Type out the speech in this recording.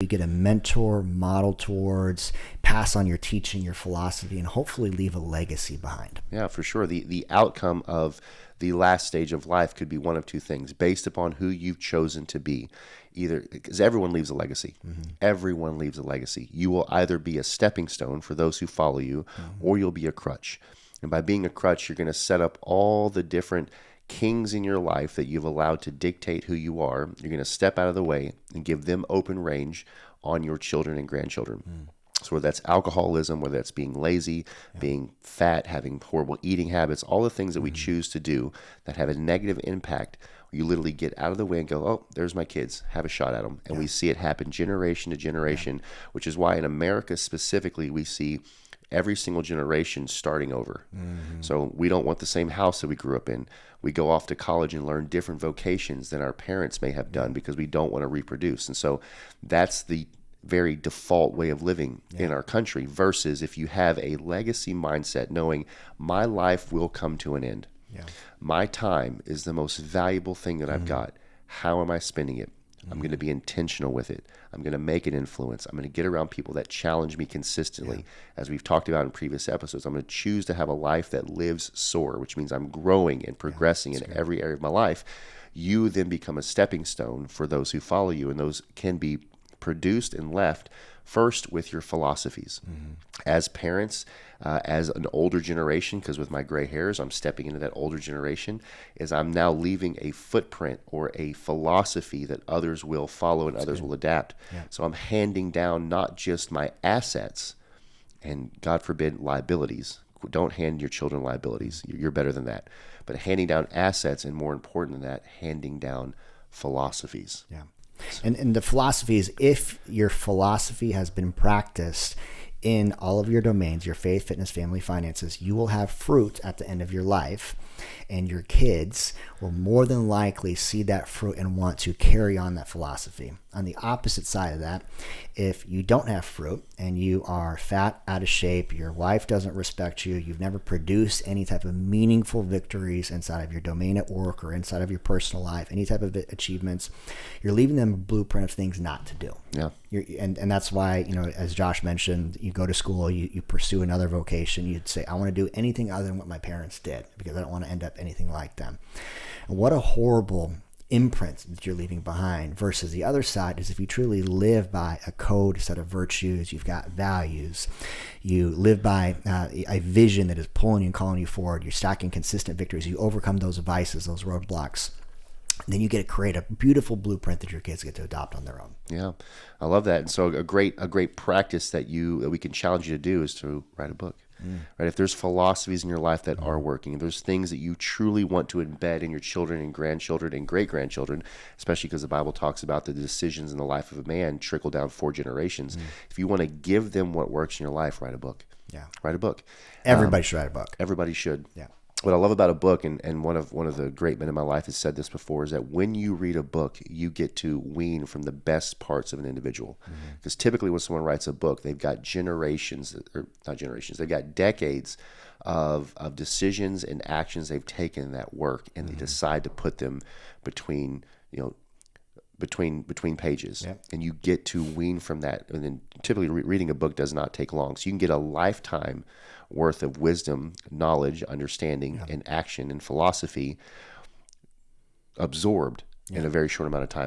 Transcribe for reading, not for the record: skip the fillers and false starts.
You get a mentor, model towards, pass on your teaching, your philosophy, and hopefully leave a legacy behind. Yeah, for sure. The outcome of the last stage of life could be one of two things based upon who you've chosen to be. Either, because everyone leaves a legacy. Everyone leaves a legacy. You will either be a stepping stone for those who follow you, or you'll be a crutch. And by being a crutch, you're going to set up all the different kings in your life that you've allowed to dictate who you are. You're going to step out of the way and give them open range on your children and grandchildren. So whether that's alcoholism, whether that's being lazy, being fat, having horrible eating habits, all the things that we choose to do that have a negative impact, you literally get out of the way and go, oh, there's my kids, have a shot at them. And we see it happen generation to generation, which is why in America specifically, we see every single generation starting over. So we don't want the same house that we grew up in. We go off to college and learn different vocations than our parents may have done because we don't want to reproduce. And so that's the very default way of living in our country, versus if you have a legacy mindset, knowing my life will come to an end. My time is the most valuable thing that I've got. How am I spending it? I'm going to be intentional with it. I'm going to make an influence. I'm going to get around people that challenge me consistently. As we've talked about in previous episodes, I'm going to choose to have a life that lives soar, which means I'm growing and progressing in every area of my life. You then become a stepping stone for those who follow you, and those can be produced and left first with your philosophies. As parents, as an older generation, because with my gray hairs, I'm stepping into that older generation, is I'm now leaving a footprint or a philosophy that others will follow and others will adapt. So I'm handing down not just my assets and, God forbid, liabilities. Don't hand your children liabilities. You're better than that. But handing down assets, and more important than that, handing down philosophies. And the philosophy is, if your philosophy has been practiced in all of your domains, your faith, fitness, family, finances, you will have fruit at the end of your life, and your kids will more than likely see that fruit and want to carry on that philosophy. On the opposite side of that, if you don't have fruit and you are fat, out of shape, your wife doesn't respect you, you've never produced any type of meaningful victories inside of your domain at work or inside of your personal life, any type of achievements, you're leaving them a blueprint of things not to do. And that's why, as Josh mentioned, you go to school, you pursue another vocation, you'd say, I want to do anything other than what my parents did because I don't want to end up anything like them. And what a horrible imprint that you're leaving behind, versus the other side is if you truly live by a code, set of virtues, you've got values, you live by a vision that is pulling you and calling you forward, you're stacking consistent victories, you overcome those vices, those roadblocks, then you get to create a beautiful blueprint that your kids get to adopt on their own. Yeah, I love that. And so a great practice that we can challenge you to do is to write a book. Right? If there's philosophies in your life that are working, if there's things that you truly want to embed in your children and grandchildren and great-grandchildren, especially because the Bible talks about the decisions in the life of a man trickle down 4 generations. If you want to give them what works in your life, write a book. Write a book. Everybody should write a book. Everybody should. What I love about a book, and one of the great men in my life has said this before, is that when you read a book, you get to wean from the best parts of an individual. Because typically when someone writes a book, they've got they've got decades of decisions and actions they've taken in that work, and they decide to put them between pages, and you get to wean from that. And then typically reading a book does not take long, so you can get a lifetime worth of wisdom, knowledge, understanding, and action and philosophy absorbed in a very short amount of time.